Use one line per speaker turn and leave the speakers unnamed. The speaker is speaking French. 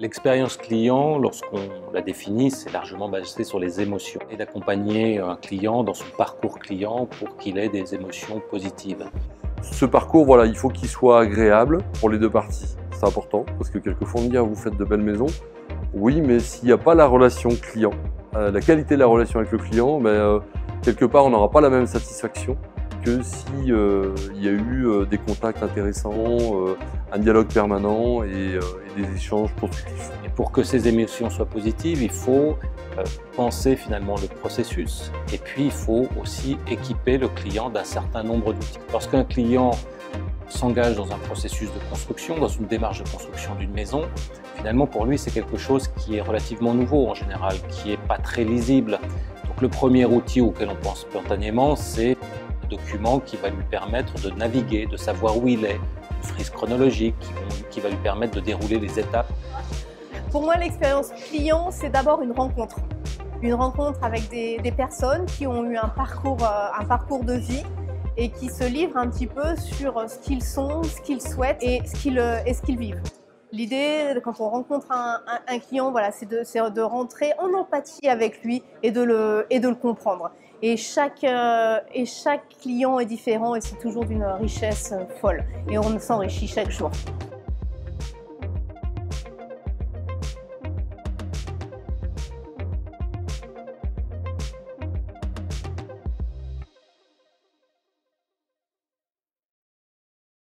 L'expérience client, lorsqu'on la définit, c'est largement basé sur les émotions et d'accompagner un client dans son parcours client pour qu'il ait des émotions positives.
Ce parcours, voilà, il faut qu'il soit agréable pour les deux parties. C'est important parce que quelquefois on me dit vous faites de belles maisons. Oui, mais s'il n'y a pas la relation client, la qualité de la relation avec le client, quelque part on n'aura pas la même satisfaction que si il y a eu des contacts intéressants, un dialogue permanent et des échanges constructifs.
Et pour que ces émotions soient positives, il faut penser finalement le processus. Et puis il faut aussi équiper le client d'un certain nombre d'outils. Lorsqu'un client s'engage dans un processus de construction, dans une démarche de construction d'une maison, finalement pour lui c'est quelque chose qui est relativement nouveau en général, qui n'est pas très lisible. Donc le premier outil auquel on pense spontanément, c'est document qui va lui permettre de naviguer, de savoir où il est, une frise chronologique qui va lui permettre de dérouler les étapes.
Pour moi, l'expérience client, c'est d'abord une rencontre. Une rencontre avec des personnes qui ont eu un parcours de vie et qui se livrent un petit peu sur ce qu'ils sont, ce qu'ils souhaitent et ce qu'ils vivent. L'idée, quand on rencontre un client, voilà, c'est de rentrer en empathie avec lui et de le comprendre. Et chaque client est différent et c'est toujours d'une richesse folle. Et on s'enrichit chaque jour.